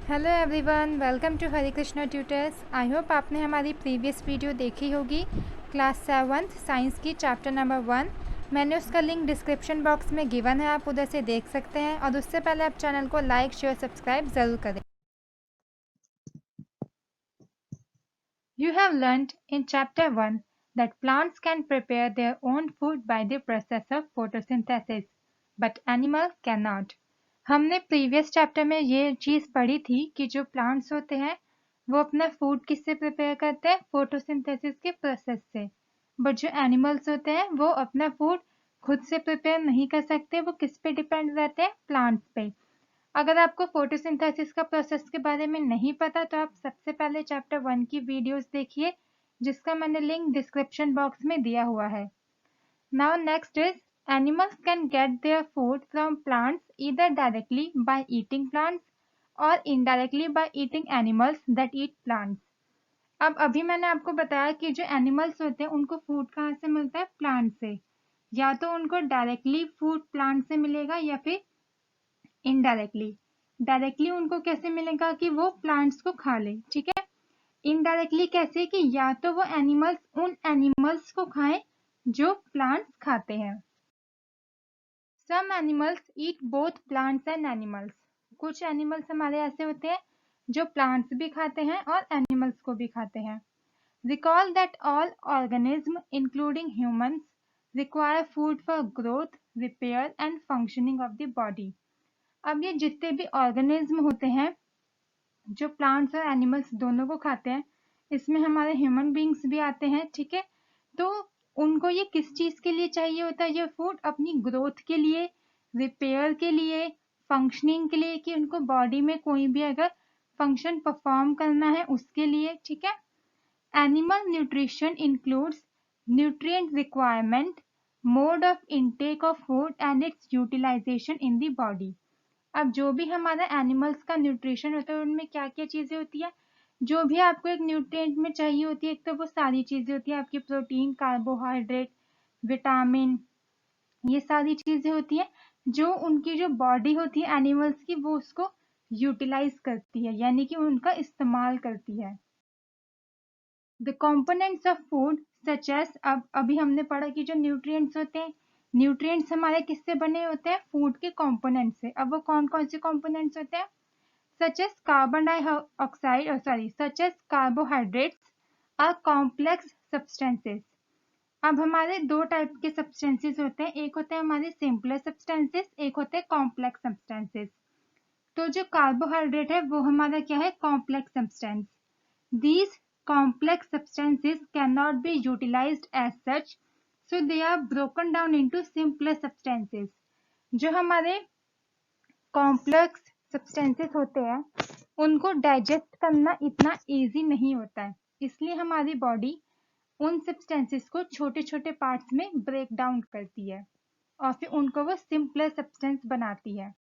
Hello everyone, welcome to Hare Krishna tutors. I hope आपने हमारी previous video देखी होगी क्लास 7 साइंस की चैप्टर नंबर 1। मैंने उसका लिंक डिस्क्रिप्शन बॉक्स में गिवन है, आप उधर से देख सकते हैं। और उससे पहले आप चैनल को लाइक शेयर सब्सक्राइब ज़रूर करें। You have learnt in chapter 1 that plants can prepare their own food by the process of photosynthesis, but animals cannot. हमने प्रीवियस चैप्टर में ये चीज़ पढ़ी थी कि जो प्लांट्स होते हैं वो अपना फूड किससे प्रिपेयर करते हैं, फोटोसिंथेसिस के प्रोसेस से। बट जो एनिमल्स होते हैं वो अपना फूड खुद से प्रिपेयर नहीं कर सकते, वो किस पे डिपेंड रहते हैं, प्लांट्स पे। अगर आपको फोटोसिंथेसिस का प्रोसेस के बारे में नहीं पता तो आप सबसे पहले चैप्टर 1 की वीडियोस देखिए, जिसका मैंने लिंक डिस्क्रिप्शन बॉक्स में दिया हुआ है। Now next is animals can get their food from plants either directly by eating plants और indirectly by eating animals that eat plants. अब अभी मैंने आपको बताया कि जो एनिमल्स होते हैं उनको फूड कहाँ से मिलता है, प्लांट से। या तो उनको डायरेक्टली फूड प्लांट से मिलेगा या फिर इनडायरेक्टली। डायरेक्टली उनको कैसे मिलेगा कि वो प्लांट्स को खा ले, ठीक है। इनडायरेक्टली कैसे कि या तो वो एनिमल्स उन एनिमल्स को खाएं जो प्लांट्स खाते हैं। Some animals eat both plants and animals. कुछ एनिमल्स हमारे ऐसे होते हैं जो प्लांट्स भी खाते हैं और एनिमल्स को भी खाते हैं। Recall that all organisms, including humans, require food for growth, repair and functioning of the body. अब ये जितने भी ऑर्गेनिज्म होते हैं जो प्लांट्स और एनिमल्स दोनों को खाते हैं, इसमें हमारे ह्यूमन बींग्स भी आते हैं, ठीक है। तो उनको ये किस चीज के लिए चाहिए होता है, ये फूड अपनी ग्रोथ के लिए, रिपेयर के लिए, फंक्शनिंग के लिए, कि उनको बॉडी में कोई भी अगर फंक्शन परफॉर्म करना है उसके लिए, ठीक है। Animal nutrition includes nutrient requirement, mode of intake of food and its utilisation in the body. अब जो भी हमारा एनिमल्स का न्यूट्रिशन होता है उनमें क्या क्या चीजें होती है, जो भी आपको एक न्यूट्रिएंट में चाहिए होती है, एक तो वो सारी चीजें होती है आपकी, प्रोटीन, कार्बोहाइड्रेट, विटामिन, ये सारी चीजें होती है जो उनकी जो बॉडी होती है एनिमल्स की वो उसको यूटिलाइज करती है, यानी कि उनका इस्तेमाल करती है। The components of food such as, अब अभी हमने पढ़ा कि जो न्यूट्रिएंट्स होते हैं, न्यूट्रिएंट्स हमारे किससे बने होते हैं, फूड के कंपोनेंट से। अब वो कौन कौन से कंपोनेंट्स होते हैं, such as carbon dioxide or sorry such as carbohydrates are complex substances। अब हमारे दो टाइप के सब्सटेंसेस होते हैं, एक होते हैं हमारे सिंपलर सब्सटेंसेस, एक होते हैं कॉम्प्लेक्स सब्सटेंसेस। तो जो कार्बोहाइड्रेट है वो हमारा क्या है, complex substance. These complex substances cannot be utilized as such, so they are broken down into simpler substances। जो हमारे कॉम्प्लेक्स सब्सटेंसेस होते हैं उनको डाइजेस्ट करना इतना इजी नहीं होता है, इसलिए हमारी बॉडी उन सब्सटेंसेस को छोटे छोटे पार्ट्स में ब्रेक डाउन करती है और फिर उनको वो सिंपलर सब्सटेंस बनाती है।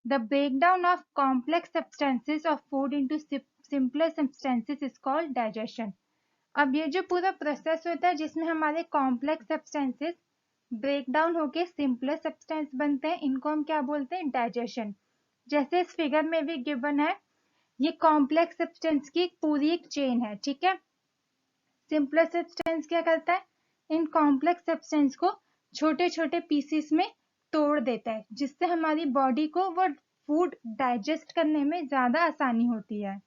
The breakdown of complex substances of food into simpler substances is called digestion. अब ये जो पूरा प्रोसेस होता है जिसमें हमारे कॉम्प्लेक्स सब्सटेंसेस ब्रेक डाउन होके सिंपलर सब्सटेंस बनते हैं, इनको हम क्या बोलते हैं, डाइजेशन। जैसे इस फिगर में भी गिवन है, ये कॉम्प्लेक्स सब्सटेंस की पूरी एक चेन है, ठीक है। सिंपलर सब्सटेंस क्या करता है, इन कॉम्प्लेक्स सब्सटेंस को छोटे छोटे पीसेस में तोड़ देता है, जिससे हमारी बॉडी को वो फूड डाइजेस्ट करने में ज्यादा आसानी होती है।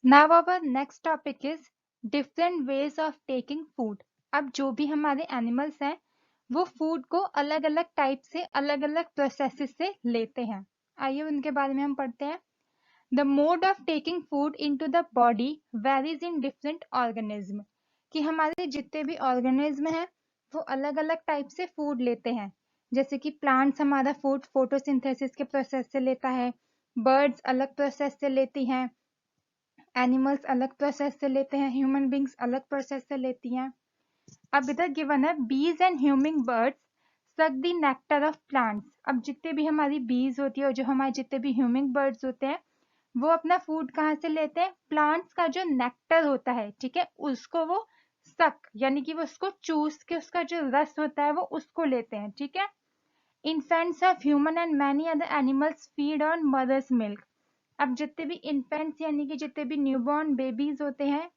Now our next topic is different ways of taking food. अब जो भी हमारे एनिमल्स हैं वो फूड को अलग अलग टाइप से, अलग अलग प्रोसेसेस से लेते हैं। आइए उनके बारे में हम पढ़ते हैं। The mode of taking food into the body varies in different organism. कि हमारे जितने भी ऑर्गेनिज्म हैं वो अलग अलग टाइप से फूड लेते हैं। जैसे कि प्लांट्स हमारा फूड फोटोसिंथेसिस के प्रोसेस से लेता है, बर्ड्स अलग प्रोसेस से लेती हैं, एनिमल्स अलग प्रोसेस से लेते हैं, ह्यूमन बींग्स अलग प्रोसेस से लेती हैं। अब इधर गिवन है बीज and humming birds suck the nectar of plants. अब जितने भी हमारी बीज होती है और जो हमारे जितने भी ह्यूमिंग बर्ड्स होते हैं वो अपना फूड कहाँ से लेते हैं, प्लांट्स का जो नेक्टर होता है, ठीक है, उसको वो सक यानी कि वो उसको चूस के उसका जो रस होता है वो उसको लेते हैं, ठीक है। Infants of human and many other animals feed on mother's milk. अब जितने भी इन्फेंट्स यानी कि जितने भी न्यूबॉर्न बेबीज होते हैं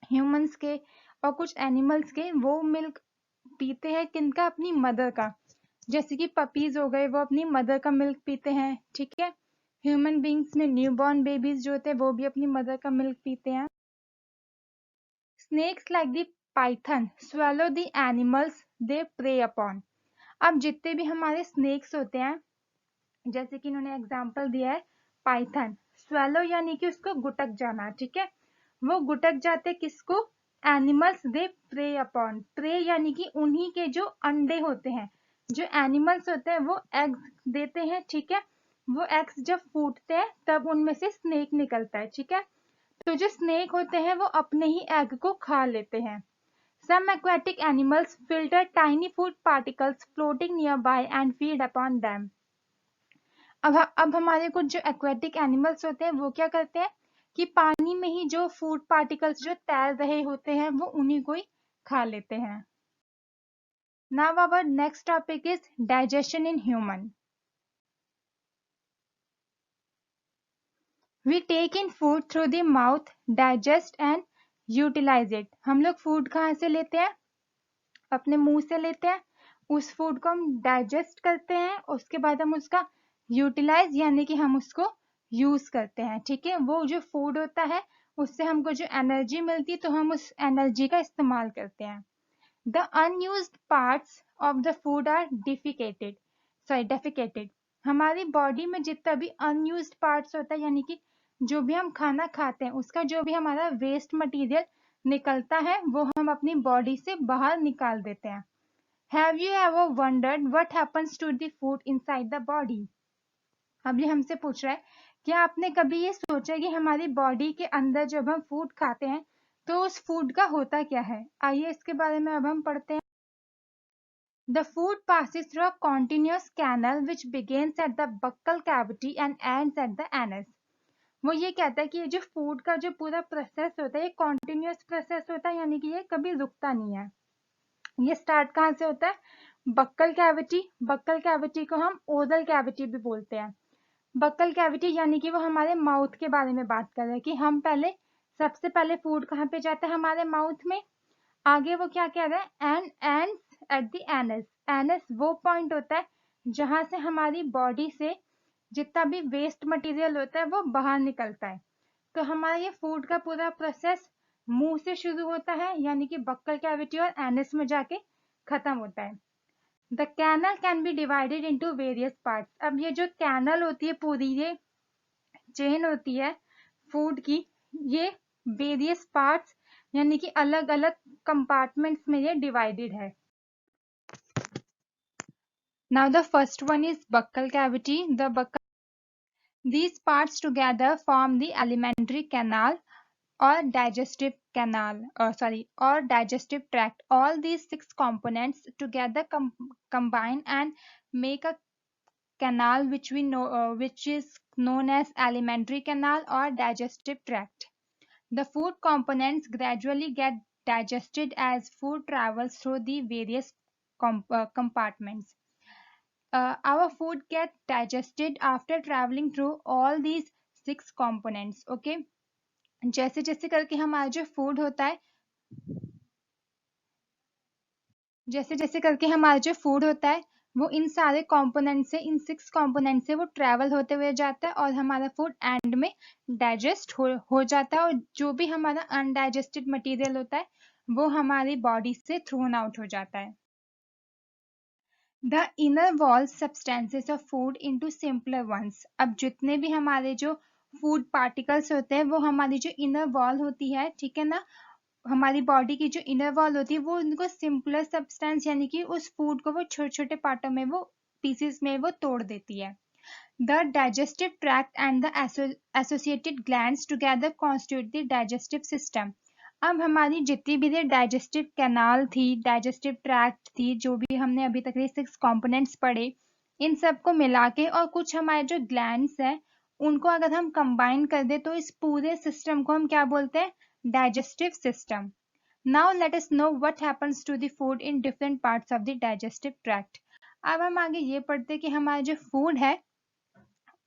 ह्यूमंस के और कुछ एनिमल्स के, वो मिल्क पीते हैं किनका? अपनी मदर का। जैसे कि पपीज हो गए, वो अपनी मदर का मिल्क पीते हैं, ठीक है। ह्यूमन बींग्स में न्यूबॉर्न बेबीज जो होते हैं वो भी अपनी मदर का मिल्क पीते हैं। Snakes like the python swallow the animals they prey upon। अब जितने भी हमारे स्नेक्स होते हैं, जैसे कि इन्होंने एग्जांपल दिया है पाइथन, swallow यानी कि उसको गुटक जाना, ठीक है। वो गुटक जाते किसको? Animals they prey upon. Prey यानी कि उन्हीं के जो अंडे होते हैं, जो एनिमल्स होते हैं वो एग्स देते हैं, ठीक है। वो एग्स जब फूटते हैं तब उनमें से स्नेक निकलता है, ठीक है। तो जो स्नेक होते हैं वो अपने ही एग को खा लेते हैं। Some aquatic animals filter tiny food particles floating nearby and feed upon them। अब हमारे कुछ जो एक्वेटिक एनिमल्स होते हैं वो क्या करते हैं कि पानी में ही जो फूड पार्टिकल्स जो तैर रहे होते हैं वो उन्हीं को ही खा लेते हैं। Now our next topic is digestion in human. We take in food through the mouth, digest and utilise it. हम लोग फूड कहाँ से लेते हैं? अपने मुंह से लेते हैं। उस फूड को हम डाइजेस्ट करते हैं, उसके बाद हम उसका यूटिलाइज यानी कि हम उसको यूज करते हैं, ठीक है। वो जो फूड होता है उससे हमको जो एनर्जी मिलती है तो हम उस एनर्जी का इस्तेमाल करते हैं। The unused parts of the food are defecated. हमारी बॉडी में जितना भी अनयूज्ड पार्ट्स होता है यानी कि जो भी हम खाना खाते हैं उसका जो भी हमारा वेस्ट मटेरियल निकलता है वो हम अपनी बॉडी से बाहर निकाल देते हैं। Have you ever wondered what happens to the food inside the body? अब ये हमसे पूछ रहा है, क्या आपने कभी ये सोचा कि हमारी बॉडी के अंदर जब हम फूड खाते हैं तो उस फूड का होता क्या है? आइए इसके बारे में अब हम पढ़ते हैं। The food passes through a continuous canal which begins at the buccal cavity and ends at the anus। वो ये कहता है कि ये जो फूड का जो पूरा प्रोसेस होता है ये कॉन्टिन्यूस प्रोसेस होता है, यानी कि ये कभी रुकता नहीं है। ये स्टार्ट कहाँ से होता है? Buccal cavity. बक्कल कैविटी को हम ओरल कैविटी भी बोलते हैं। बक्कल कैविटी यानी कि वो हमारे माउथ के बारे में बात कर रहे हैं कि हम पहले सबसे पहले फूड कहाँ पे जाता है? हमारे माउथ में। आगे वो क्या कह रहा है? And ends at the anus. Anus वो पॉइंट होता है जहां से हमारी बॉडी से जितना भी वेस्ट मटेरियल होता है वो बाहर निकलता है। तो हमारा ये फूड का पूरा प्रोसेस मुंह से शुरू होता है यानी कि बक्कल कैविटी और एनस में जाके खत्म होता है। The canal can be divided into various parts. अब ये जो कैनल होती है, पूरी ये चेन होती है फूड की, ये वेरियस पार्ट्स यानी कि अलग अलग कंपार्टमेंट्स में ये डिवाइडेड है। Now the first one is buccal cavity. The buccal These parts together form the alimentary canal or digestive canal, or digestive tract. All these six components together combine and make a canal which we know, which is known as alimentary canal or digestive tract. The food components gradually get digested as food travels through the various compartments. Our food get digested after traveling through all these six components, okay। जैसे जैसे करके हमारा जो food होता है, जैसे जैसे करके हमारा जो फूड होता है वो इन सारे कंपोनेंट से, इन सिक्स कंपोनेंट से वो ट्रेवल होते हुए जाता है और हमारा फूड एंड में डाइजेस्ट हो जाता है। और जो भी हमारा अनडाइजेस्टेड मटेरियल होता है वो हमारी बॉडी से थ्रोन आउट हो जाता है। The inner wall substances of food into simpler ones। अब जितने भी हमारे जो फूड पार्टिकल्स होते हैं वो हमारी जो इनर वॉल होती है, ठीक है ना, हमारी बॉडी की जो इनर वॉल होती है वो उनको सिंपलर सब्सटेंस यानी कि उस फूड को वो छोटे छोटे पार्टों में, वो पीसेस में वो तोड़ देती है। The digestive tract and the associated glands together constitute the digestive system। अब हमारी जितनी भी डाइजेस्टिव कैनाल थी, डाइजेस्टिव ट्रैक्ट थी, जो भी हमने अभी तक ये सिक्स कंपोनेंट्स पढ़े, इन सबको मिला के और कुछ हमारे जो ग्लैंड्स हैं उनको अगर हम कंबाइन कर दे तो इस पूरे सिस्टम को हम क्या बोलते हैं? Digestive system. Now let us know what happens to the food in different parts of the digestive tract. अब हम आगे ये पढ़ते हैं कि हमारा जो फूड है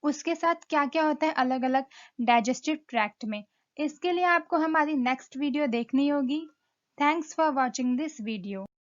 उसके साथ क्या-क्या होता है अलग-अलग डाइजेस्टिव ट्रैक्ट में। इसके लिए आपको हमारी नेक्स्ट वीडियो देखनी होगी। Thanks for watching this video.